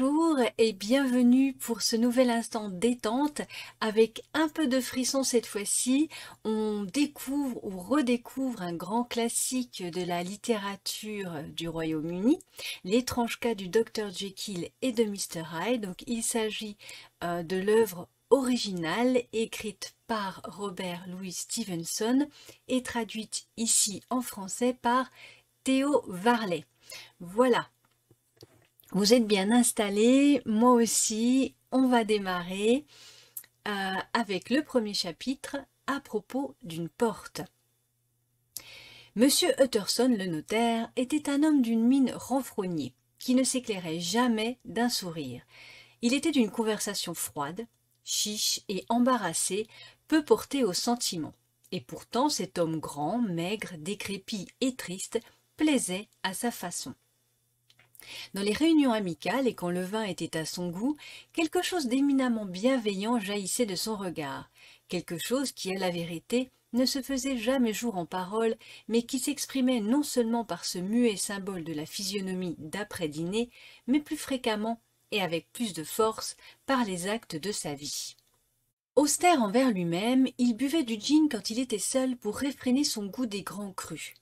Bonjour et bienvenue pour ce nouvel instant détente avec un peu de frisson cette fois-ci. On découvre ou redécouvre un grand classique de la littérature du Royaume-Uni, L'étrange cas du Dr Jekyll et de Mr Hyde. Donc il s'agit de l'œuvre originale écrite par Robert Louis Stevenson et traduite ici en français par Théo Varlet. Voilà. Vous êtes bien installés, moi aussi, on va démarrer avec le premier chapitre à propos d'une porte. Monsieur Utterson, le notaire, était un homme d'une mine renfrognée, qui ne s'éclairait jamais d'un sourire. Il était d'une conversation froide, chiche et embarrassée, peu porté aux sentiments. Et pourtant cet homme grand, maigre, décrépit et triste plaisait à sa façon. Dans les réunions amicales et quand le vin était à son goût, quelque chose d'éminemment bienveillant jaillissait de son regard, quelque chose qui, à la vérité, ne se faisait jamais jour en paroles, mais qui s'exprimait non seulement par ce muet symbole de la physionomie d'après-dîner, mais plus fréquemment et avec plus de force par les actes de sa vie. Austère envers lui-même, il buvait du gin quand il était seul pour réfréner son goût des grands crus.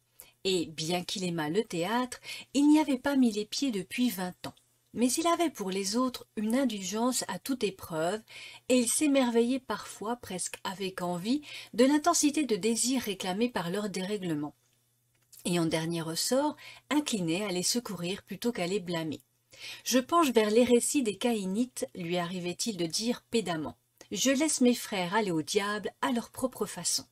Et, bien qu'il aimât le théâtre, il n'y avait pas mis les pieds depuis 20 ans. Mais il avait pour les autres une indulgence à toute épreuve, et il s'émerveillait parfois, presque avec envie, de l'intensité de désir réclamée par leur dérèglement. Et en dernier ressort, incliné à les secourir plutôt qu'à les blâmer. « Je penche vers l'hérésie des Caïnites », lui arrivait-il de dire pédamment. « Je laisse mes frères aller au diable à leur propre façon. »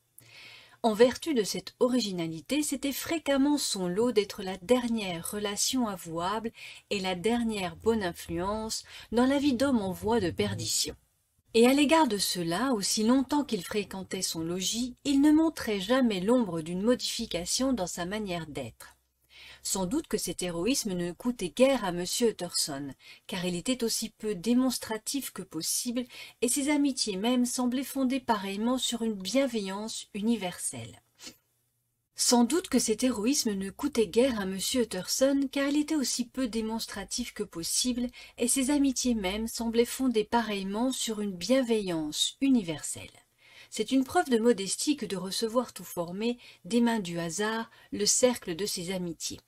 En vertu de cette originalité, c'était fréquemment son lot d'être la dernière relation avouable et la dernière bonne influence dans la vie d'homme en voie de perdition. Et à l'égard de cela, aussi longtemps qu'il fréquentait son logis, il ne montrait jamais l'ombre d'une modification dans sa manière d'être. Sans doute que cet héroïsme ne coûtait guère à M. Utterson, car il était aussi peu démonstratif que possible, et ses amitiés même semblaient fondées pareillement sur une bienveillance universelle. Sans doute que cet héroïsme ne coûtait guère à M. Utterson, car il était aussi peu démonstratif que possible, et ses amitiés même semblaient fondées pareillement sur une bienveillance universelle. C'est une preuve de modestie que de recevoir tout formé, des mains du hasard, le cercle de ses amitiés.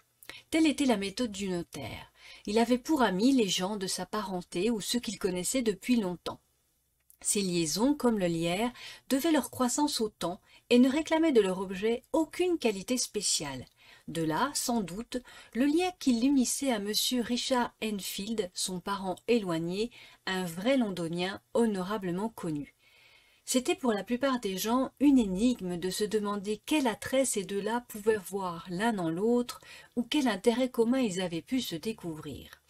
Telle était la méthode du notaire. Il avait pour amis les gens de sa parenté ou ceux qu'il connaissait depuis longtemps. Ces liaisons, comme le lierre, devaient leur croissance au temps et ne réclamaient de leur objet aucune qualité spéciale. De là, sans doute, le lien qui l'unissait à M. Richard Enfield, son parent éloigné, un vrai londonien honorablement connu. C'était pour la plupart des gens une énigme de se demander quel attrait ces deux-là pouvaient voir l'un en l'autre ou quel intérêt commun ils avaient pu se découvrir.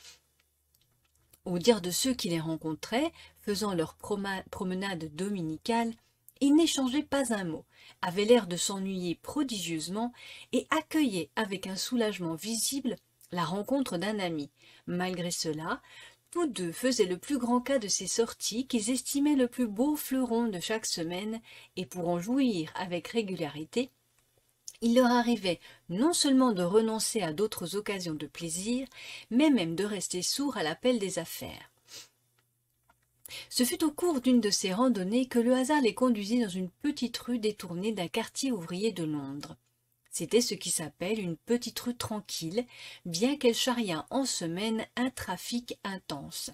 Au dire de ceux qui les rencontraient, faisant leur promenade dominicale, ils n'échangeaient pas un mot, avaient l'air de s'ennuyer prodigieusement et accueillaient avec un soulagement visible la rencontre d'un ami. Malgré cela, tous deux faisaient le plus grand cas de ces sorties qu'ils estimaient le plus beau fleuron de chaque semaine, et pour en jouir avec régularité, il leur arrivait non seulement de renoncer à d'autres occasions de plaisir, mais même de rester sourds à l'appel des affaires. Ce fut au cours d'une de ces randonnées que le hasard les conduisit dans une petite rue détournée d'un quartier ouvrier de Londres. C'était ce qui s'appelle une petite rue tranquille, bien qu'elle charriât en semaine un trafic intense.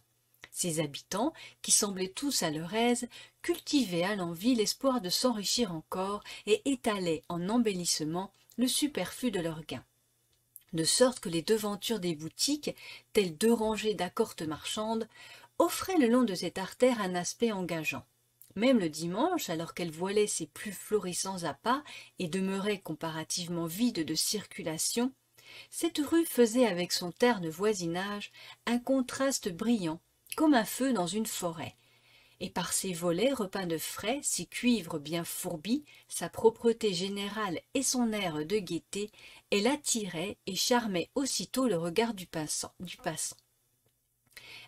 Ses habitants, qui semblaient tous à leur aise, cultivaient à l'envi l'espoir de s'enrichir encore et étalaient en embellissement le superflu de leurs gains. De sorte que les devantures des boutiques, telles deux rangées d'accortes marchandes, offraient le long de cette artère un aspect engageant. Même le dimanche, alors qu'elle voilait ses plus florissants appâts et demeurait comparativement vide de circulation, cette rue faisait avec son terne voisinage un contraste brillant, comme un feu dans une forêt. Et par ses volets repeints de frais, ses cuivres bien fourbis, sa propreté générale et son air de gaieté, elle attirait et charmait aussitôt le regard du passant.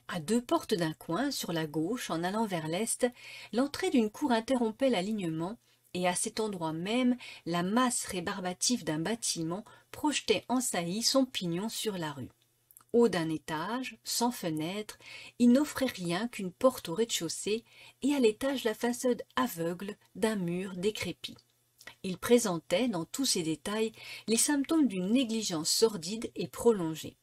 À deux portes d'un coin, sur la gauche, en allant vers l'est, l'entrée d'une cour interrompait l'alignement, et à cet endroit même, la masse rébarbative d'un bâtiment projetait en saillie son pignon sur la rue. haut d'un étage, sans fenêtre, il n'offrait rien qu'une porte au rez-de-chaussée et à l'étage la façade aveugle d'un mur décrépit. Il présentait, dans tous ses détails, les symptômes d'une négligence sordide et prolongée.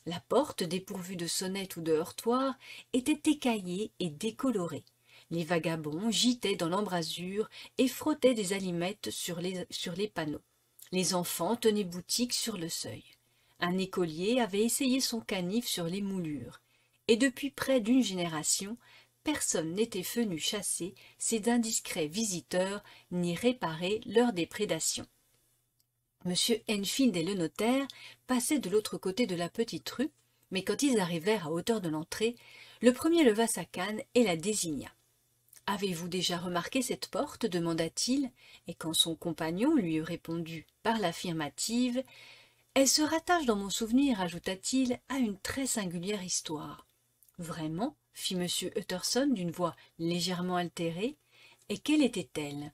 La porte, dépourvue de sonnette ou de heurtoir, était écaillée et décolorée. Les vagabonds gîtaient dans l'embrasure et frottaient des allumettes sur les panneaux. Les enfants tenaient boutique sur le seuil. Un écolier avait essayé son canif sur les moulures. Et depuis près d'une génération, personne n'était venu chasser ces indiscrets visiteurs ni réparer leurs déprédations. M. Enfield et le notaire passaient de l'autre côté de la petite rue, mais quand ils arrivèrent à hauteur de l'entrée, le premier leva sa canne et la désigna. « Avez-vous déjà remarqué cette porte » demanda-t-il, et quand son compagnon lui eut répondu par l'affirmative, « Elle se rattache dans mon souvenir, ajouta-t-il, à une très singulière histoire. »« Vraiment » fit M. Utterson d'une voix légèrement altérée, « et quelle était-elle » ?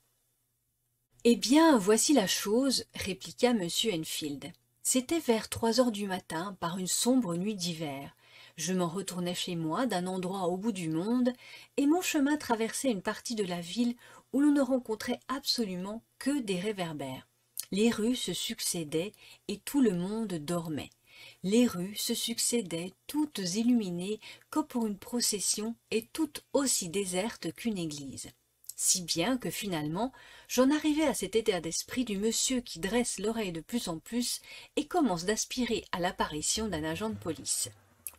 Eh bien, voici la chose, répliqua M. Enfield. C'était vers 3 heures du matin, par une sombre nuit d'hiver. Je m'en retournais chez moi d'un endroit au bout du monde, et mon chemin traversait une partie de la ville où l'on ne rencontrait absolument que des réverbères. Les rues se succédaient et tout le monde dormait. Les rues se succédaient, toutes illuminées comme pour une procession et toutes aussi désertes qu'une église. Si bien que finalement, j'en arrivais à cet état d'esprit du monsieur qui dresse l'oreille de plus en plus et commence d'aspirer à l'apparition d'un agent de police.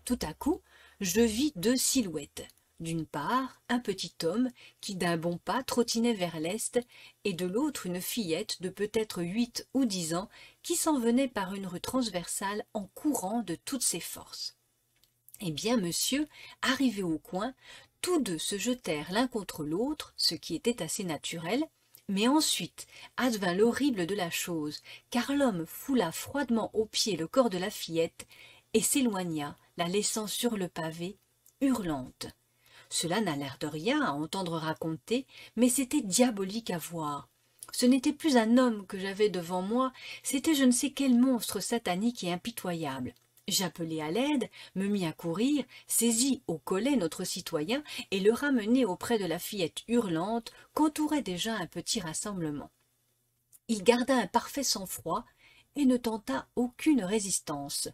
Tout à coup, je vis 2 silhouettes. D'une part, un petit homme qui d'un bon pas trottinait vers l'est, et de l'autre une fillette de peut-être 8 ou 10 ans qui s'en venait par une rue transversale en courant de toutes ses forces. Eh bien, monsieur, arrivé au coin, tous deux se jetèrent l'un contre l'autre, ce qui était assez naturel, mais ensuite advint l'horrible de la chose, car l'homme foula froidement aux pieds le corps de la fillette et s'éloigna, la laissant sur le pavé, hurlante. Cela n'a l'air de rien à entendre raconter, mais c'était diabolique à voir. Ce n'était plus un homme que j'avais devant moi, c'était je ne sais quel monstre satanique et impitoyable. J'appelai à l'aide, me mis à courir, saisis au collet notre citoyen et le ramenai auprès de la fillette hurlante qu'entourait déjà un petit rassemblement. Il garda un parfait sang-froid et ne tenta aucune résistance,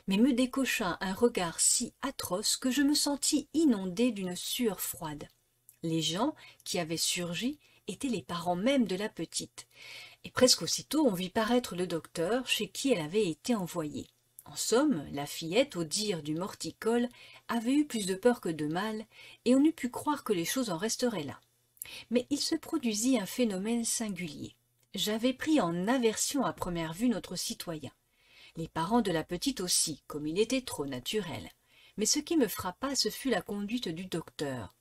mais me décocha un regard si atroce que je me sentis inondée d'une sueur froide. Les gens qui avaient surgi étaient les parents même de la petite, et presque aussitôt on vit paraître le docteur chez qui elle avait été envoyée. En somme, la fillette, au dire du morticole, avait eu plus de peur que de mal, et on eût pu croire que les choses en resteraient là. Mais il se produisit un phénomène singulier. J'avais pris en aversion à première vue notre citoyen. Les parents de la petite aussi, comme il était trop naturel. Mais ce qui me frappa, ce fut la conduite du docteur.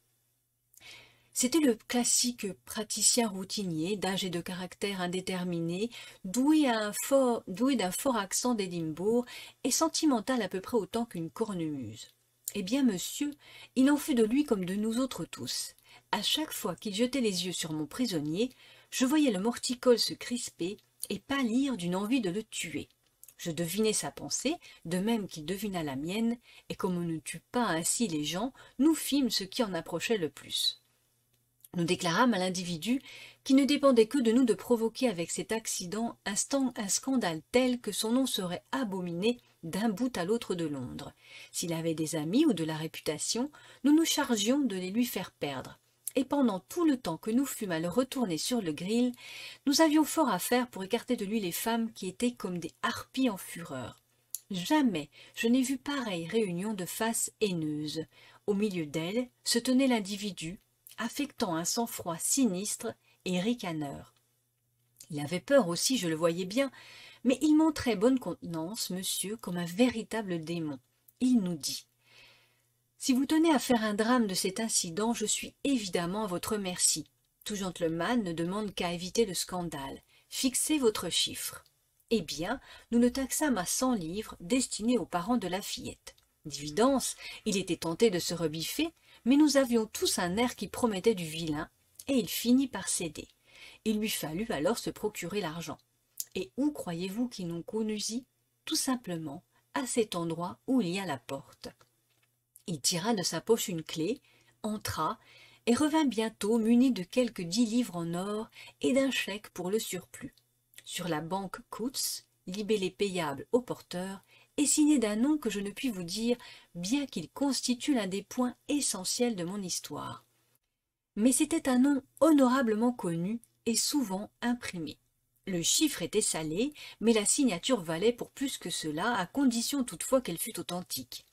C'était le classique praticien routinier, d'âge et de caractère indéterminé, doué d'un fort accent d'Édimbourg et sentimental à peu près autant qu'une cornemuse. Eh bien, monsieur, il en fut de lui comme de nous autres tous. À chaque fois qu'il jetait les yeux sur mon prisonnier, je voyais le morticole se crisper et pâlir d'une envie de le tuer. Je devinai sa pensée, de même qu'il devina la mienne, et comme on ne tue pas ainsi les gens, nous fîmes ce qui en approchait le plus. Nous déclarâmes à l'individu qui ne dépendait que de nous de provoquer avec cet accident un scandale tel que son nom serait abominé d'un bout à l'autre de Londres. S'il avait des amis ou de la réputation, nous nous chargions de les lui faire perdre. Et pendant tout le temps que nous fûmes à le retourner sur le gril, nous avions fort à faire pour écarter de lui les femmes qui étaient comme des harpies en fureur. Jamais je n'ai vu pareille réunion de faces haineuses. Au milieu d'elles se tenait l'individu, affectant un sang-froid sinistre et ricaneur. Il avait peur aussi, je le voyais bien, mais il montrait bonne contenance, monsieur, comme un véritable démon. Il nous dit « Si vous tenez à faire un drame de cet incident, je suis évidemment à votre merci. Tout gentleman ne demande qu'à éviter le scandale. Fixez votre chiffre. » Eh bien, nous le taxâmes à 100 livres destinées aux parents de la fillette. D'évidence, il était tenté de se rebiffer, mais nous avions tous un air qui promettait du vilain, et il finit par céder. Il lui fallut alors se procurer l'argent. Et où croyez-vous qu'il nous conduisit? Tout simplement à cet endroit où il y a la porte. » Il tira de sa poche une clé, entra, et revint bientôt muni de quelques 10 livres en or et d'un chèque pour le surplus. Sur la banque Coutts, libellé payable au porteur, et signé d'un nom que je ne puis vous dire, bien qu'il constitue l'un des points essentiels de mon histoire. Mais c'était un nom honorablement connu et souvent imprimé. Le chiffre était salé, mais la signature valait pour plus que cela, à condition toutefois qu'elle fût authentique.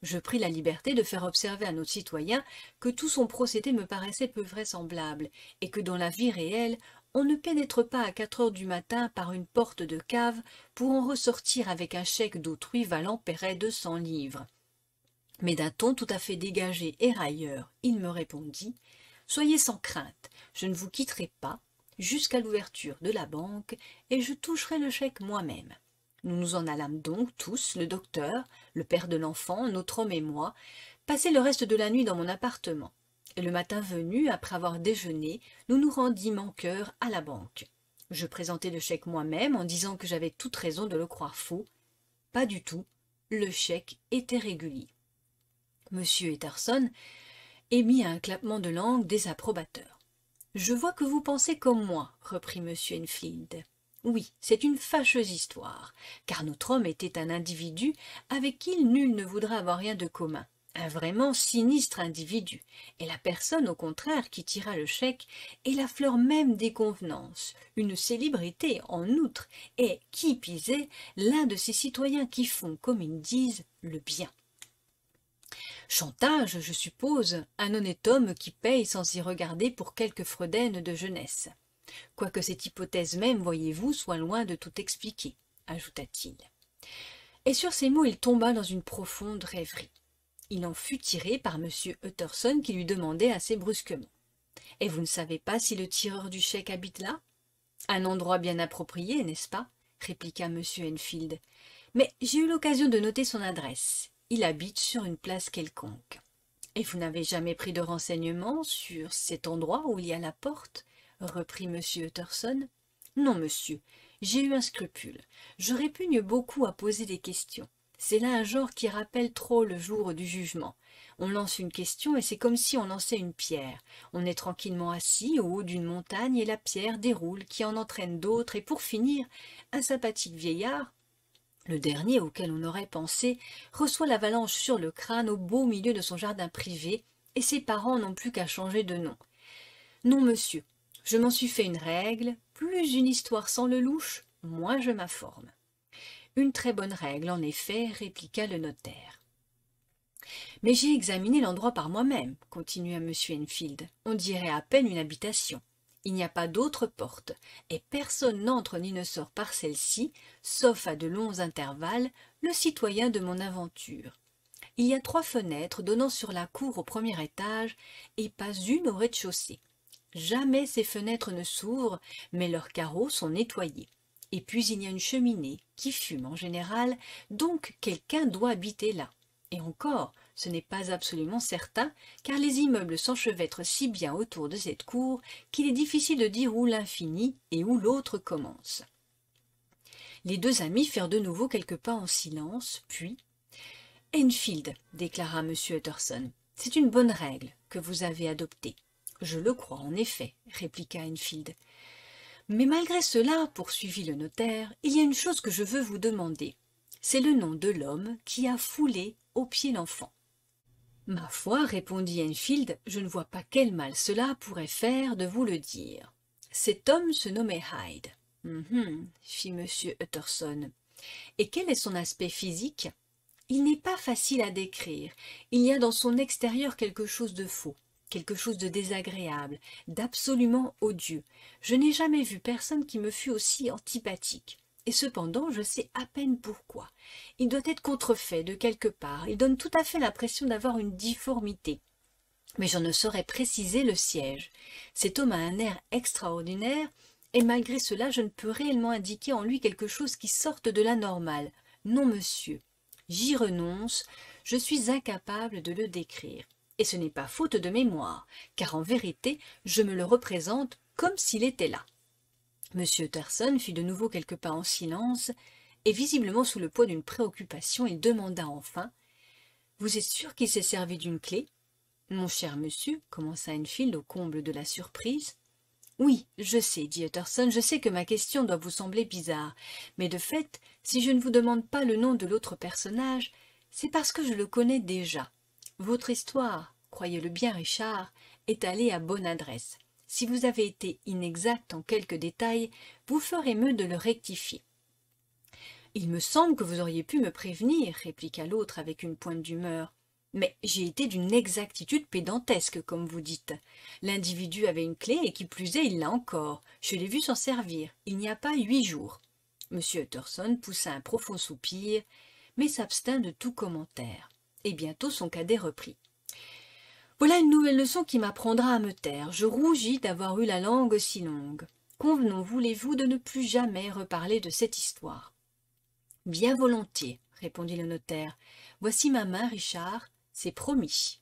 Je pris la liberté de faire observer à nos citoyens que tout son procédé me paraissait peu vraisemblable, et que dans la vie réelle, on ne pénètre pas à 4 heures du matin par une porte de cave pour en ressortir avec un chèque d'autrui valant près de 100 livres. Mais d'un ton tout à fait dégagé et railleur, il me répondit « Soyez sans crainte, je ne vous quitterai pas jusqu'à l'ouverture de la banque et je toucherai le chèque moi-même. » Nous nous en allâmes donc tous, le docteur, le père de l'enfant, notre homme et moi, passer le reste de la nuit dans mon appartement. Et le matin venu, après avoir déjeuné, nous nous rendîmes en chœur à la banque. Je présentai le chèque moi-même en disant que j'avais toute raison de le croire faux. Pas du tout, le chèque était régulier. Monsieur Utterson émit un clappement de langue désapprobateur. « Je vois que vous pensez comme moi, reprit monsieur Enfield. Oui, c'est une fâcheuse histoire, car notre homme était un individu avec qui nul ne voudrait avoir rien de commun, un vraiment sinistre individu, et la personne, au contraire, qui tira le chèque est la fleur même des convenances, une célébrité en outre, et, qui pis est, l'un de ces citoyens qui font, comme ils disent, le bien. Chantage, je suppose, un honnête homme qui paye sans y regarder pour quelque freudaine de jeunesse. Quoique cette hypothèse même, voyez-vous, soit loin de tout expliquer, ajouta-t-il. Et sur ces mots, il tomba dans une profonde rêverie. Il en fut tiré par M. Utterson qui lui demandait assez brusquement. « Et vous ne savez pas si le tireur du chèque habite là ?»« Un endroit bien approprié, n'est-ce pas ?» répliqua M. Enfield. « Mais j'ai eu l'occasion de noter son adresse. Il habite sur une place quelconque. »« Et vous n'avez jamais pris de renseignements sur cet endroit où il y a la porte ?» reprit M. Utterson. « Non, monsieur, j'ai eu un scrupule. Je répugne beaucoup à poser des questions. C'est là un genre qui rappelle trop le jour du jugement. On lance une question et c'est comme si on lançait une pierre. On est tranquillement assis au haut d'une montagne et la pierre déroule qui en entraîne d'autres et pour finir, un sympathique vieillard, le dernier auquel on aurait pensé, reçoit l'avalanche sur le crâne au beau milieu de son jardin privé et ses parents n'ont plus qu'à changer de nom. Non, monsieur, je m'en suis fait une règle, plus une histoire sans le louche, moins je m'informe. » Une très bonne règle, en effet, répliqua le notaire. « Mais j'ai examiné l'endroit par moi-même, » continua M. Enfield. « On dirait à peine une habitation. Il n'y a pas d'autre porte, et personne n'entre ni ne sort par celle-ci, sauf à de longs intervalles, le citoyen de mon aventure. Il y a 3 fenêtres donnant sur la cour au premier étage, et pas une au rez-de-chaussée. Jamais ces fenêtres ne s'ouvrent, mais leurs carreaux sont nettoyés. Et puis il y a une cheminée, qui fume en général, donc quelqu'un doit habiter là. Et encore, ce n'est pas absolument certain, car les immeubles s'enchevêtrent si bien autour de cette cour qu'il est difficile de dire où l'un finit et où l'autre commence. » Les 2 amis firent de nouveau quelques pas en silence, puis « Enfield, déclara M. Utterson, c'est une bonne règle que vous avez adoptée. »« Je le crois, en effet, répliqua Enfield. Mais malgré cela, poursuivit le notaire, il y a une chose que je veux vous demander. C'est le nom de l'homme qui a foulé aux pieds l'enfant. »« Ma foi, répondit Enfield, je ne vois pas quel mal cela pourrait faire de vous le dire. Cet homme se nommait Hyde. »« Fit M. Utterson. « Et quel est son aspect physique ? Il n'est pas facile à décrire. Il y a dans son extérieur quelque chose de faux. Quelque chose de désagréable, d'absolument odieux. Je n'ai jamais vu personne qui me fût aussi antipathique. Et cependant, je sais à peine pourquoi. Il doit être contrefait de quelque part. Il donne tout à fait l'impression d'avoir une difformité. Mais j'en ne saurais préciser le siège. Cet homme a un air extraordinaire, et malgré cela, je ne peux réellement indiquer en lui quelque chose qui sorte de la normale. Non, monsieur. J'y renonce. Je suis incapable de le décrire. Et ce n'est pas faute de mémoire, car en vérité, je me le représente comme s'il était là. M. Utterson fit de nouveau quelques pas en silence, et visiblement sous le poids d'une préoccupation, il demanda enfin « Vous êtes sûr qu'il s'est servi d'une clé ?» « Mon cher monsieur, commença Enfield au comble de la surprise. « Oui, je sais, dit Utterson, je sais que ma question doit vous sembler bizarre, mais de fait, si je ne vous demande pas le nom de l'autre personnage, c'est parce que je le connais déjà. Votre histoire, croyez-le bien Richard, est allée à bonne adresse. Si vous avez été inexact en quelques détails, vous ferez mieux de le rectifier. » « Il me semble que vous auriez pu me prévenir, répliqua l'autre avec une pointe d'humeur. Mais j'ai été d'une exactitude pédantesque, comme vous dites. L'individu avait une clé et qui plus est, il l'a encore. Je l'ai vu s'en servir. Il n'y a pas 8 jours. M. Utterson poussa un profond soupir, mais s'abstint de tout commentaire. Et bientôt son cadet reprit. Voilà une nouvelle leçon qui m'apprendra à me taire. Je rougis d'avoir eu la langue si longue. Convenons, voulez-vous, de ne plus jamais reparler de cette histoire. Bien volontiers, répondit le notaire. Voici ma main, Richard. C'est promis.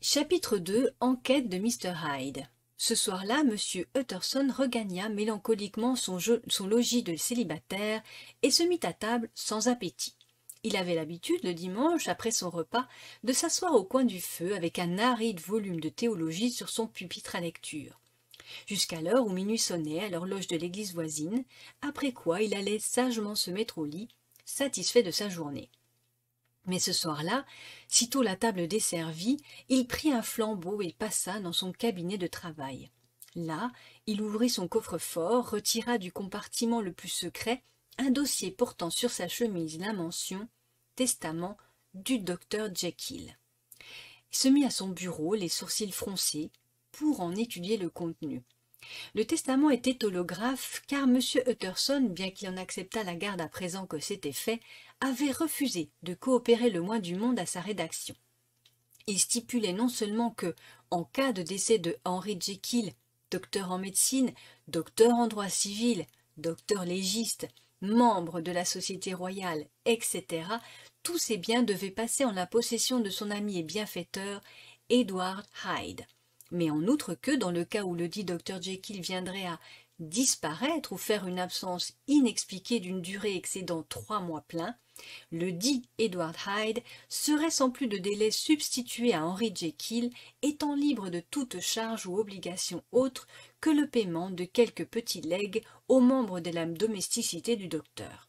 Chapitre 2. Enquête de Mr. Hyde. Ce soir-là, M. Utterson regagna mélancoliquement son logis de célibataire et se mit à table sans appétit. Il avait l'habitude, le dimanche, après son repas, de s'asseoir au coin du feu avec un aride volume de théologie sur son pupitre à lecture, jusqu'à l'heure où minuit sonnait à l'horloge de l'église voisine, après quoi il allait sagement se mettre au lit, satisfait de sa journée. Mais ce soir-là, sitôt la table desservie, il prit un flambeau et passa dans son cabinet de travail. Là, il ouvrit son coffre-fort, retira du compartiment le plus secret un dossier portant sur sa chemise la mention « Testament du docteur Jekyll ». Il se mit à son bureau, les sourcils froncés, pour en étudier le contenu. Le testament était holographe, car M. Utterson, bien qu'il en acceptât la garde à présent que c'était fait, avait refusé de coopérer le moins du monde à sa rédaction. Il stipulait non seulement que, en cas de décès de Henry Jekyll, docteur en médecine, docteur en droit civil, docteur légiste, membre de la Société royale, etc., tous ces biens devaient passer en la possession de son ami et bienfaiteur, Edward Hyde. Mais en outre que, dans le cas où le dit docteur Jekyll viendrait à disparaître ou faire une absence inexpliquée d'une durée excédant 3 mois pleins, le dit Edward Hyde serait sans plus de délai substitué à Henry Jekyll, étant libre de toute charge ou obligation autre que le paiement de quelques petits legs aux membres de la domesticité du docteur.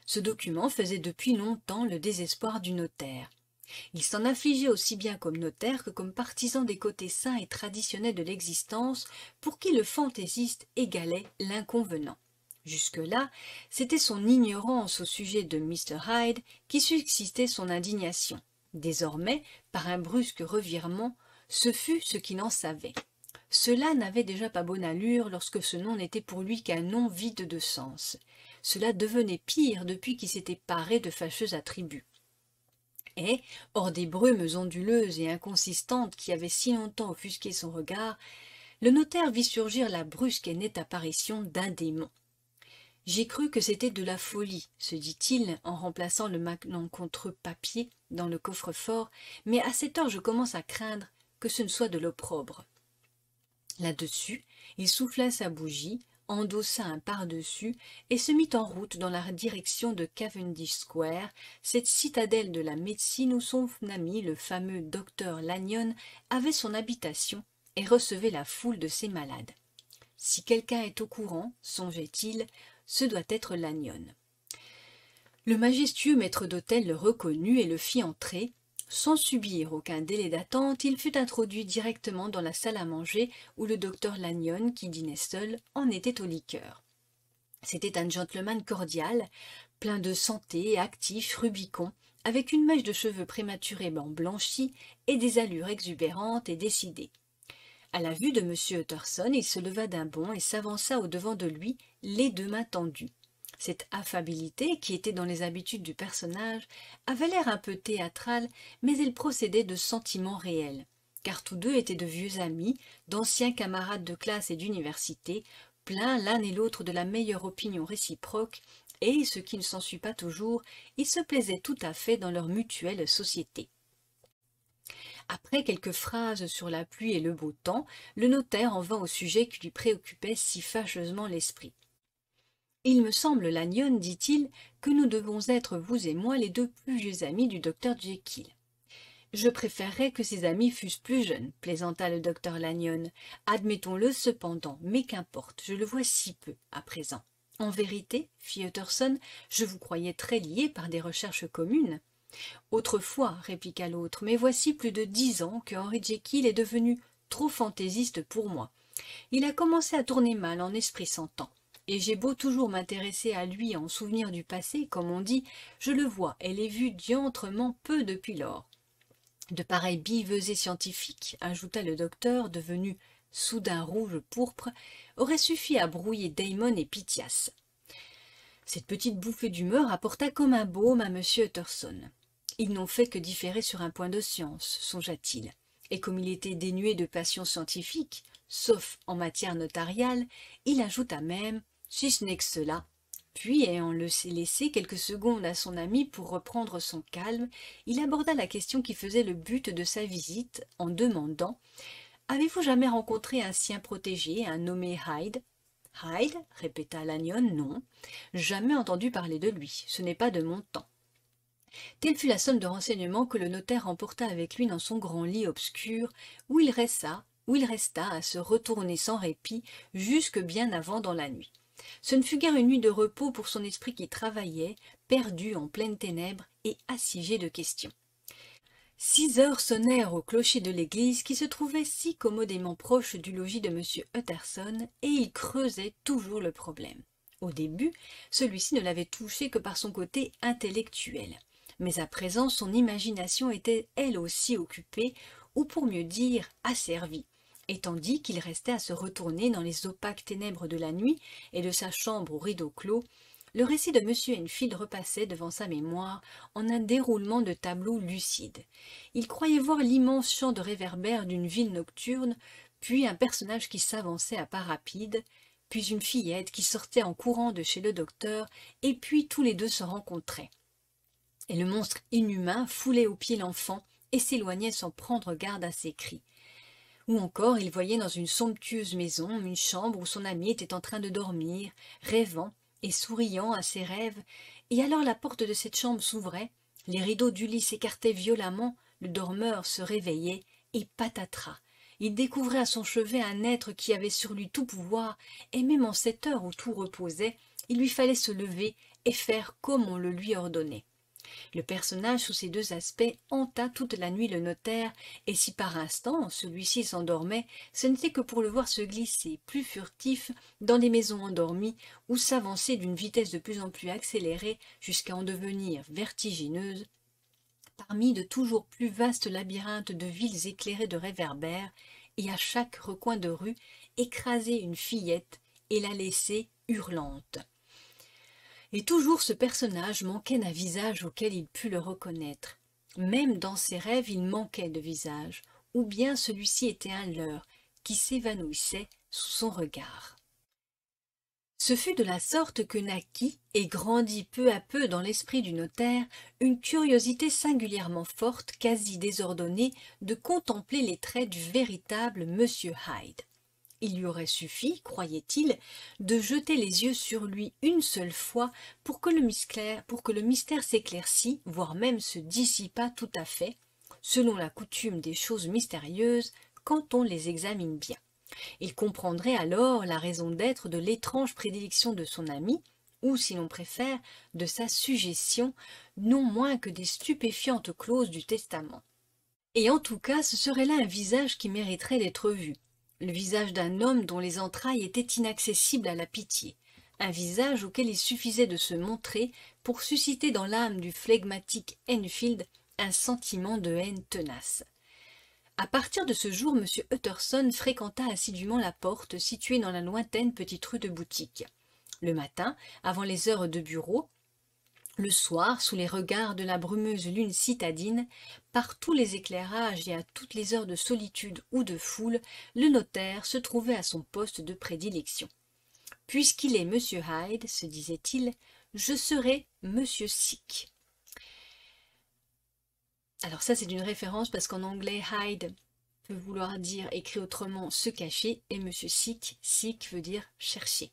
Ce document faisait depuis longtemps le désespoir du notaire. Il s'en affligeait aussi bien comme notaire que comme partisan des côtés sains et traditionnels de l'existence, pour qui le fantaisiste égalait l'inconvenant. Jusque-là, c'était son ignorance au sujet de Mr. Hyde qui suscitait son indignation. Désormais, par un brusque revirement, ce fut ce qu'il en savait. Cela n'avait déjà pas bonne allure lorsque ce nom n'était pour lui qu'un nom vide de sens. Cela devenait pire depuis qu'il s'était paré de fâcheux attributs. Et, hors des brumes onduleuses et inconsistantes qui avaient si longtemps offusqué son regard, le notaire vit surgir la brusque et nette apparition d'un démon. « J'ai cru que c'était de la folie, » se dit-il en remplaçant le malencontreux papier dans le coffre-fort, « mais à cette heure je commence à craindre que ce ne soit de l'opprobre. » Là-dessus, il souffla sa bougie, endossa un pardessus et se mit en route dans la direction de Cavendish Square, cette citadelle de la médecine où son ami, le fameux docteur Lanyon, avait son habitation et recevait la foule de ses malades. Si quelqu'un est au courant, songeait-il, ce doit être Lanyon. Le majestueux maître d'hôtel le reconnut et le fit entrer. Sans subir aucun délai d'attente, il fut introduit directement dans la salle à manger où le docteur Lanyon, qui dînait seul, en était aux liqueurs. C'était un gentleman cordial, plein de santé, actif, rubicond, avec une mèche de cheveux prématurément blanchis et des allures exubérantes et décidées. À la vue de M. Utterson, il se leva d'un bond et s'avança au-devant de lui, les 2 mains tendues. Cette affabilité, qui était dans les habitudes du personnage, avait l'air un peu théâtral, mais elle procédait de sentiments réels, car tous deux étaient de vieux amis, d'anciens camarades de classe et d'université, pleins l'un et l'autre de la meilleure opinion réciproque, et, ce qui ne s'ensuit pas toujours, ils se plaisaient tout à fait dans leur mutuelle société. Après quelques phrases sur la pluie et le beau temps, le notaire en vint au sujet qui lui préoccupait si fâcheusement l'esprit. « Il me semble, Lanyon, dit-il, que nous devons être, vous et moi, les deux plus vieux amis du docteur Jekyll. Je préférerais que ses amis fussent plus jeunes, plaisanta le docteur Lanyon. Admettons-le cependant, mais qu'importe, je le vois si peu à présent. En vérité, fit Utterson, je vous croyais très liés par des recherches communes. Autrefois, répliqua l'autre, mais voici plus de 10 ans que Henry Jekyll est devenu trop fantaisiste pour moi. Il a commencé à tourner mal en esprit sentant. Et j'ai beau toujours m'intéresser à lui en souvenir du passé, comme on dit, je le vois et l'ai vu diantrement peu depuis lors. De pareilles billevesées scientifiques, ajouta le docteur, devenu soudain rouge-pourpre, auraient suffi à brouiller Damon et Pythias. Cette petite bouffée d'humeur apporta comme un baume à M. Utterson. Ils n'ont fait que différer sur un point de science, songea-t-il, et comme il était dénué de passion scientifique, sauf en matière notariale, il ajouta même « si ce n'est que cela ». Puis, ayant laissé quelques secondes à son ami pour reprendre son calme, il aborda la question qui faisait le but de sa visite en demandant « Avez-vous jamais rencontré un sien protégé, un nommé Hyde ?»« Hyde » répéta Lanyon, « non. Jamais entendu parler de lui. Ce n'est pas de mon temps. » Telle fut la somme de renseignements que le notaire emporta avec lui dans son grand lit obscur, où il resta à se retourner sans répit jusque bien avant dans la nuit. Ce ne fut guère une nuit de repos pour son esprit qui travaillait, perdu en pleines ténèbres et assiégé de questions. 6 heures sonnèrent au clocher de l'église qui se trouvait si commodément proche du logis de M. Utterson, et il creusait toujours le problème. Au début, celui-ci ne l'avait touché que par son côté intellectuel. Mais à présent, son imagination était elle aussi occupée, ou pour mieux dire, asservie. Et tandis qu'il restait à se retourner dans les opaques ténèbres de la nuit et de sa chambre aux rideaux clos, le récit de M. Enfield repassait devant sa mémoire en un déroulement de tableaux lucides. Il croyait voir l'immense champ de réverbères d'une ville nocturne, puis un personnage qui s'avançait à pas rapides, puis une fillette qui sortait en courant de chez le docteur, et puis tous les deux se rencontraient. Et le monstre inhumain foulait aux pieds l'enfant et s'éloignait sans prendre garde à ses cris. Ou encore, il voyait dans une somptueuse maison une chambre où son ami était en train de dormir, rêvant et souriant à ses rêves, et alors la porte de cette chambre s'ouvrait, les rideaux du lit s'écartaient violemment, le dormeur se réveillait, et patatras, il découvrait à son chevet un être qui avait sur lui tout pouvoir, et même en cette heure où tout reposait, il lui fallait se lever et faire comme on le lui ordonnait. Le personnage sous ces deux aspects hanta toute la nuit le notaire, et si par instant celui-ci s'endormait, ce n'était que pour le voir se glisser, plus furtif, dans les maisons endormies, ou s'avancer d'une vitesse de plus en plus accélérée jusqu'à en devenir vertigineuse, parmi de toujours plus vastes labyrinthes de villes éclairées de réverbères, et à chaque recoin de rue écraser une fillette et la laisser hurlante. Et toujours ce personnage manquait d'un visage auquel il pût le reconnaître. Même dans ses rêves, il manquait de visage, ou bien celui-ci était un leurre qui s'évanouissait sous son regard. Ce fut de la sorte que naquit et grandit peu à peu dans l'esprit du notaire une curiosité singulièrement forte, quasi désordonnée, de contempler les traits du véritable Monsieur Hyde. Il lui aurait suffi, croyait-il, de jeter les yeux sur lui une seule fois pour que le mystère s'éclaircît, voire même se dissipât tout à fait, selon la coutume des choses mystérieuses, quand on les examine bien. Il comprendrait alors la raison d'être de l'étrange prédilection de son ami, ou, si l'on préfère, de sa suggestion, non moins que des stupéfiantes clauses du testament. Et en tout cas, ce serait là un visage qui mériterait d'être vu. Le visage d'un homme dont les entrailles étaient inaccessibles à la pitié, un visage auquel il suffisait de se montrer pour susciter dans l'âme du flegmatique Enfield un sentiment de haine tenace. À partir de ce jour, M. Utterson fréquenta assidûment la porte située dans la lointaine petite rue de Boutique. Le matin, avant les heures de bureau, le soir, sous les regards de la brumeuse lune citadine, par tous les éclairages et à toutes les heures de solitude ou de foule, le notaire se trouvait à son poste de prédilection. Puisqu'il est Monsieur Hyde, se disait-il, je serai Monsieur Sick. Alors ça, c'est une référence parce qu'en anglais, Hyde peut vouloir dire, écrit autrement, se cacher, et Monsieur Sick, Sick veut dire chercher.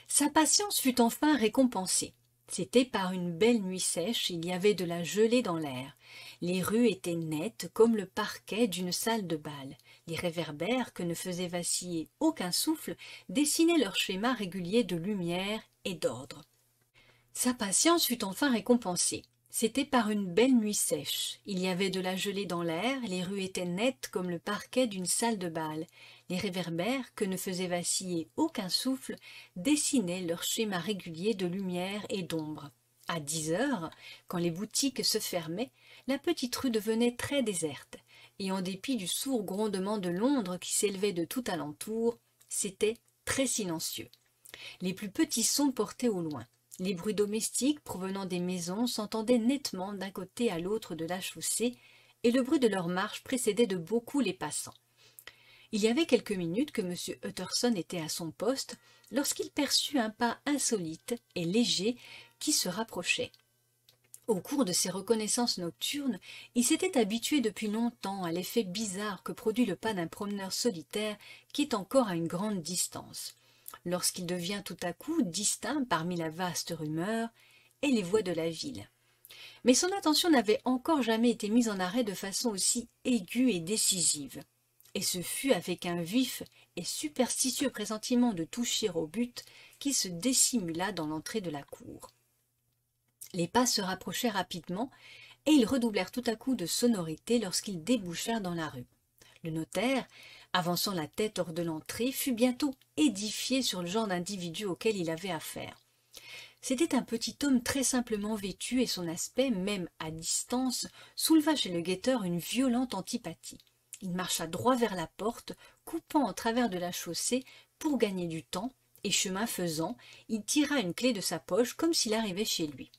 Sa patience fut enfin récompensée. C'était par une belle nuit sèche, il y avait de la gelée dans l'air. Les rues étaient nettes comme le parquet d'une salle de bal. Les réverbères, que ne faisait vaciller aucun souffle, dessinaient leur schéma régulier de lumière et d'ordre. Sa patience fut enfin récompensée. C'était par une belle nuit sèche. Il y avait de la gelée dans l'air, les rues étaient nettes comme le parquet d'une salle de bal. Les réverbères, que ne faisait vaciller aucun souffle, dessinaient leur schéma régulier de lumière et d'ombre. À 10 heures, quand les boutiques se fermaient, la petite rue devenait très déserte, et en dépit du sourd grondement de Londres qui s'élevait de tout alentour, c'était très silencieux. Les plus petits sons portaient au loin. Les bruits domestiques provenant des maisons s'entendaient nettement d'un côté à l'autre de la chaussée, et le bruit de leur marche précédait de beaucoup les passants. Il y avait quelques minutes que M. Utterson était à son poste, lorsqu'il perçut un pas insolite et léger qui se rapprochait. Au cours de ses reconnaissances nocturnes, il s'était habitué depuis longtemps à l'effet bizarre que produit le pas d'un promeneur solitaire qui est encore à une grande distance, lorsqu'il devient tout à coup distinct parmi la vaste rumeur et les voix de la ville. Mais son attention n'avait encore jamais été mise en arrêt de façon aussi aiguë et décisive, et ce fut avec un vif et superstitieux pressentiment de toucher au but qui se dissimula dans l'entrée de la cour. Les pas se rapprochaient rapidement, et ils redoublèrent tout à coup de sonorité lorsqu'ils débouchèrent dans la rue. Le notaire, avançant la tête hors de l'entrée, fut bientôt édifié sur le genre d'individu auquel il avait affaire. C'était un petit homme très simplement vêtu, et son aspect, même à distance, souleva chez le guetteur une violente antipathie. Il marcha droit vers la porte, coupant en travers de la chaussée pour gagner du temps, et chemin faisant, il tira une clé de sa poche comme s'il arrivait chez lui.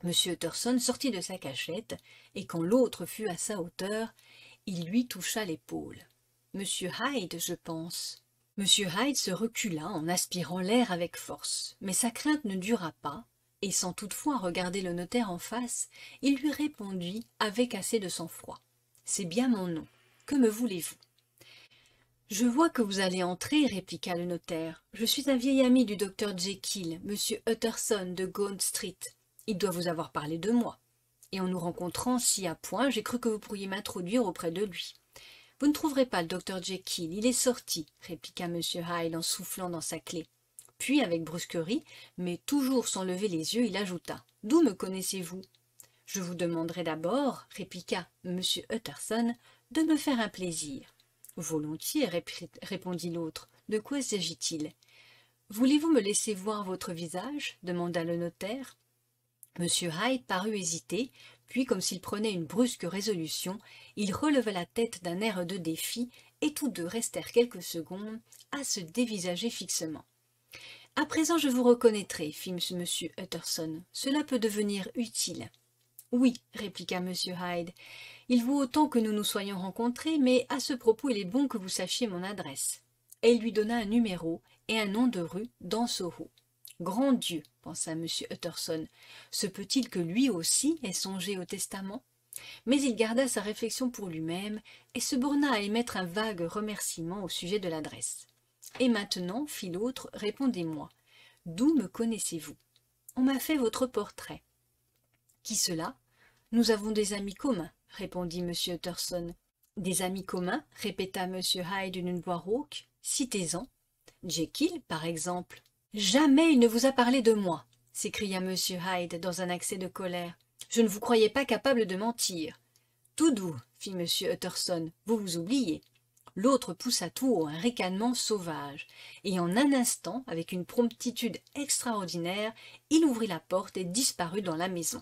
M. Utterson sortit de sa cachette, et quand l'autre fut à sa hauteur, il lui toucha l'épaule. « Monsieur Hyde, je pense. » M. Hyde se recula en aspirant l'air avec force, mais sa crainte ne dura pas, et sans toutefois regarder le notaire en face, il lui répondit avec assez de sang-froid. « C'est bien mon nom. Que me voulez-vous » ? « Je vois que vous allez entrer, répliqua le notaire. « Je suis un vieil ami du docteur Jekyll, M. Utterson de Gaunt Street. Il doit vous avoir parlé de moi. Et en nous rencontrant si à point, j'ai cru que vous pourriez m'introduire auprès de lui. »« Vous ne trouverez pas le docteur Jekyll, il est sorti, » répliqua M. Hyde en soufflant dans sa clé. Puis, avec brusquerie, mais toujours sans lever les yeux, il ajouta. « D'où me connaissez-vous » ? « Je vous demanderai d'abord, » répliqua M. Utterson, « de me faire un plaisir. »« Volontiers, » répondit l'autre. « De quoi s'agit-il » ? « Voulez-vous me laisser voir votre visage » demanda le notaire. M. Hyde parut hésiter, puis, comme s'il prenait une brusque résolution, il releva la tête d'un air de défi, et tous deux restèrent quelques secondes à se dévisager fixement. « À présent, je vous reconnaîtrai, » fit M. Utterson. « Cela peut devenir utile. »« Oui, » répliqua M. Hyde, « il vaut autant que nous nous soyons rencontrés, mais à ce propos, il est bon que vous sachiez mon adresse. » Et il lui donna un numéro et un nom de rue dans Soho. « Grand Dieu !» pensa M. Utterson, « se peut-il que lui aussi ait songé au testament ?» Mais il garda sa réflexion pour lui-même et se borna à émettre un vague remerciement au sujet de l'adresse. « Et maintenant, fit l'autre, répondez-moi. D'où me connaissez-vous ? On m'a fait votre portrait. »« Qui cela ? Nous avons des amis communs, » répondit M. Utterson. « Des amis communs » répéta M. Hyde d'une voix rauque. « Citez-en. »« Jekyll, par exemple. »« Jamais il ne vous a parlé de moi !» s'écria M. Hyde dans un accès de colère. « Je ne vous croyais pas capable de mentir. »« Tout doux, » fit M. Utterson, « vous vous oubliez. » L'autre poussa tout haut un ricanement sauvage, et en un instant, avec une promptitude extraordinaire, il ouvrit la porte et disparut dans la maison.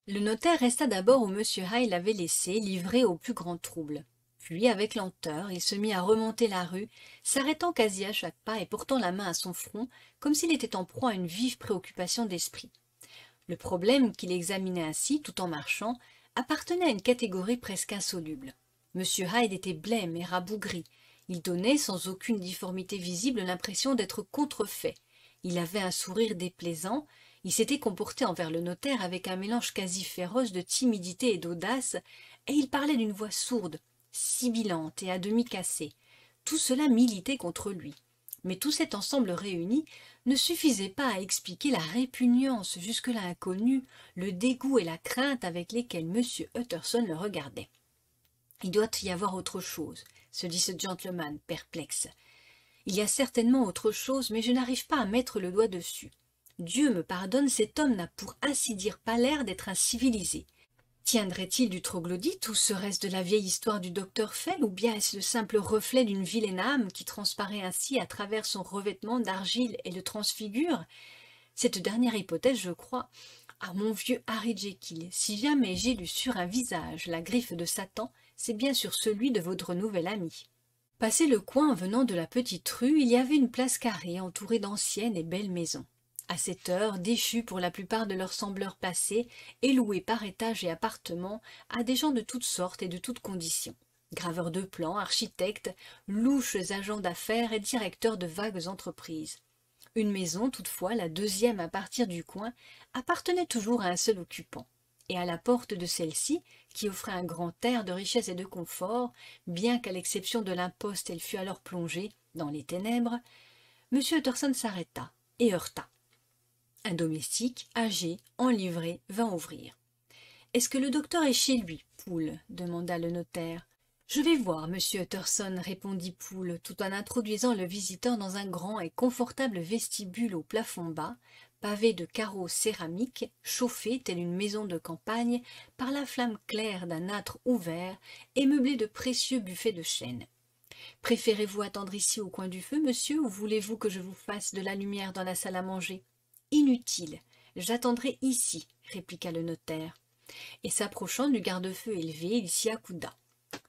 Le notaire resta d'abord où M. Hyde l'avait laissé, livré au plus grand trouble. Puis, avec lenteur, il se mit à remonter la rue, s'arrêtant quasi à chaque pas et portant la main à son front, comme s'il était en proie à une vive préoccupation d'esprit. Le problème qu'il examinait ainsi, tout en marchant, appartenait à une catégorie presque insoluble. M. Hyde était blême et rabougri. Il donnait, sans aucune difformité visible, l'impression d'être contrefait. Il avait un sourire déplaisant. Il s'était comporté envers le notaire avec un mélange quasi féroce de timidité et d'audace, et il parlait d'une voix sourde, sibilante et à demi cassée. Tout cela militait contre lui. Mais tout cet ensemble réuni ne suffisait pas à expliquer la répugnance jusque-là inconnue, le dégoût et la crainte avec lesquels M. Utterson le regardait. « Il doit y avoir autre chose, » se dit ce gentleman perplexe. « Il y a certainement autre chose, mais je n'arrive pas à mettre le doigt dessus. Dieu me pardonne, cet homme n'a pour ainsi dire pas l'air d'être un civilisé. Tiendrait-il du troglodyte ou serait-ce de la vieille histoire du docteur Fell ou bien est-ce le simple reflet d'une vilaine âme qui transparaît ainsi à travers son revêtement d'argile et le transfigure? Cette dernière hypothèse, je crois. Ah, mon vieux Harry Jekyll, si jamais j'ai lu sur un visage la griffe de Satan, c'est bien sur celui de votre nouvel ami. » Passé le coin venant de la petite rue, il y avait une place carrée entourée d'anciennes et belles maisons. À cette heure, déchus pour la plupart de leurs sembleurs passés, et loués par étage et appartement à des gens de toutes sortes et de toutes conditions. Graveurs de plans, architectes, louches agents d'affaires et directeurs de vagues entreprises. Une maison, toutefois, la deuxième à partir du coin, appartenait toujours à un seul occupant. Et à la porte de celle-ci, qui offrait un grand air de richesse et de confort, bien qu'à l'exception de l'imposte elle fût alors plongée dans les ténèbres, M. Utterson s'arrêta et heurta. Un domestique, âgé, en livrée, vint ouvrir. « Est-ce que le docteur est chez lui, Poole » demanda le notaire. « Je vais voir, monsieur Utterson, » répondit Poole, tout en introduisant le visiteur dans un grand et confortable vestibule au plafond bas, pavé de carreaux céramiques, chauffé, telle une maison de campagne, par la flamme claire d'un âtre ouvert et meublé de précieux buffets de chêne. « Préférez-vous attendre ici au coin du feu, monsieur, ou voulez-vous que je vous fasse de la lumière dans la salle à manger ?»« Inutile, j'attendrai ici, » répliqua le notaire. Et s'approchant du garde-feu élevé, il s'y accouda.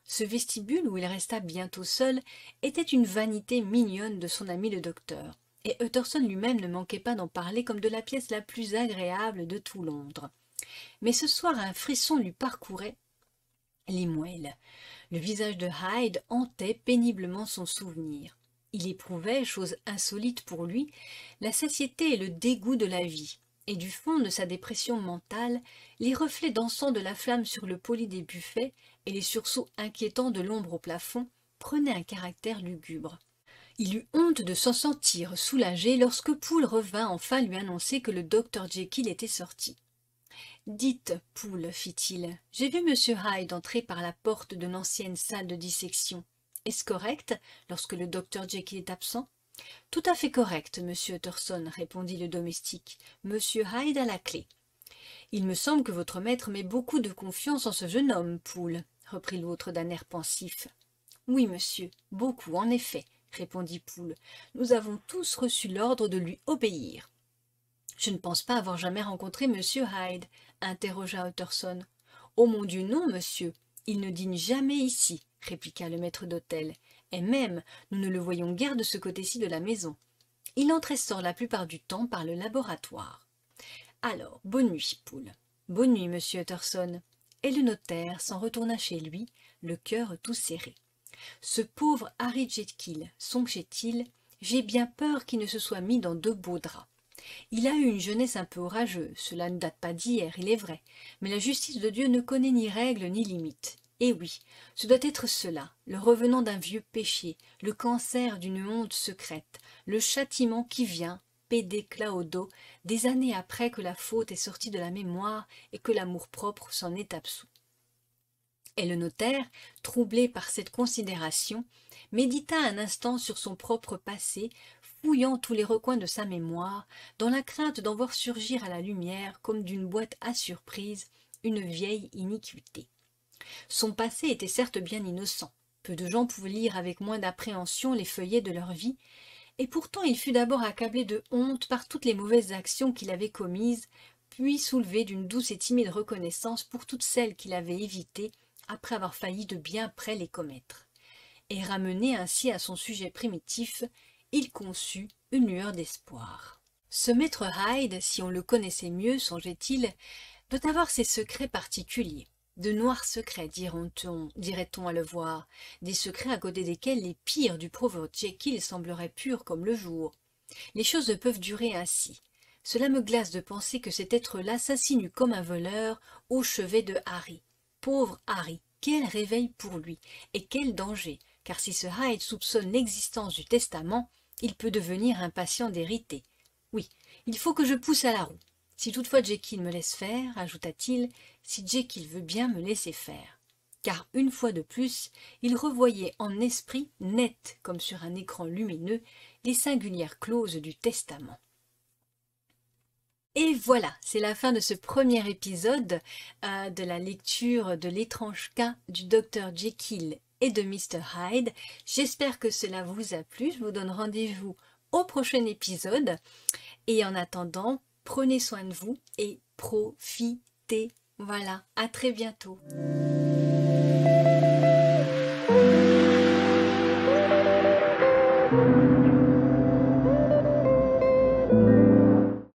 Ce vestibule, où il resta bientôt seul, était une vanité mignonne de son ami le docteur, et Utterson lui-même ne manquait pas d'en parler comme de la pièce la plus agréable de tout Londres. Mais ce soir un frisson lui parcourait les moelles. Le visage de Hyde hantait péniblement son souvenir. Il éprouvait, chose insolite pour lui, la satiété et le dégoût de la vie, et du fond de sa dépression mentale, les reflets dansants de la flamme sur le poli des buffets et les sursauts inquiétants de l'ombre au plafond prenaient un caractère lugubre. Il eut honte de s'en sentir soulagé lorsque Poole revint enfin lui annoncer que le docteur Jekyll était sorti. « Dites, Poole, fit-il, j'ai vu M. Hyde entrer par la porte de l'ancienne salle de dissection. Est-ce correct lorsque le docteur Jekyll est absent ?»« Tout à fait correct, monsieur Utterson, répondit le domestique. Monsieur Hyde a la clé. »« Il me semble que votre maître met beaucoup de confiance en ce jeune homme, Poole, reprit l'autre d'un air pensif. « Oui, monsieur, beaucoup, en effet, répondit Poole. Nous avons tous reçu l'ordre de lui obéir. »« Je ne pense pas avoir jamais rencontré monsieur Hyde, interrogea Utterson. « Oh mon Dieu, non, monsieur, il ne dîne jamais ici, répliqua le maître d'hôtel, et même nous ne le voyons guère de ce côté-ci de la maison. Il entre et sort la plupart du temps par le laboratoire. Alors, bonne nuit, Poole. Bonne nuit, monsieur Utterson. » Et le notaire s'en retourna chez lui, le cœur tout serré. Ce pauvre Harry Jekyll, songeait-il, j'ai bien peur qu'il ne se soit mis dans de beaux draps. Il a eu une jeunesse un peu orageuse, cela ne date pas d'hier, il est vrai, mais la justice de Dieu ne connaît ni règles ni limites. Et oui, ce doit être cela, le revenant d'un vieux péché, le cancer d'une honte secrète, le châtiment qui vient, pédéclat au dos, des années après que la faute est sortie de la mémoire et que l'amour-propre s'en est absous. Et le notaire, troublé par cette considération, médita un instant sur son propre passé, fouillant tous les recoins de sa mémoire, dans la crainte d'en voir surgir à la lumière, comme d'une boîte à surprise, une vieille iniquité. Son passé était certes bien innocent. Peu de gens pouvaient lire avec moins d'appréhension les feuillets de leur vie, et pourtant il fut d'abord accablé de honte par toutes les mauvaises actions qu'il avait commises, puis soulevé d'une douce et timide reconnaissance pour toutes celles qu'il avait évitées après avoir failli de bien près les commettre. Et ramené ainsi à son sujet primitif, il conçut une lueur d'espoir. Ce maître Hyde, si on le connaissait mieux, songeait-il, doit avoir ses secrets particuliers. De noirs secrets, dirait-on à le voir, des secrets à côté desquels les pires du pauvre Jekyll sembleraient purs comme le jour. Les choses ne peuvent durer ainsi. Cela me glace de penser que cet être-là s'insinue comme un voleur au chevet de Harry. Pauvre Harry, quel réveil pour lui, et quel danger, car si ce Hyde soupçonne l'existence du testament, il peut devenir impatient d'hériter. Oui, il faut que je pousse à la roue. Si toutefois Jekyll me laisse faire, ajouta-t-il, si Jekyll veut bien me laisser faire. Car une fois de plus, il revoyait en esprit, net comme sur un écran lumineux, les singulières clauses du testament. Et voilà, c'est la fin de ce premier épisode de la lecture de l'étrange cas du docteur Jekyll et de Mr. Hyde. J'espère que cela vous a plu. Je vous donne rendez-vous au prochain épisode. Et en attendant, prenez soin de vous et profitez. Voilà, à très bientôt.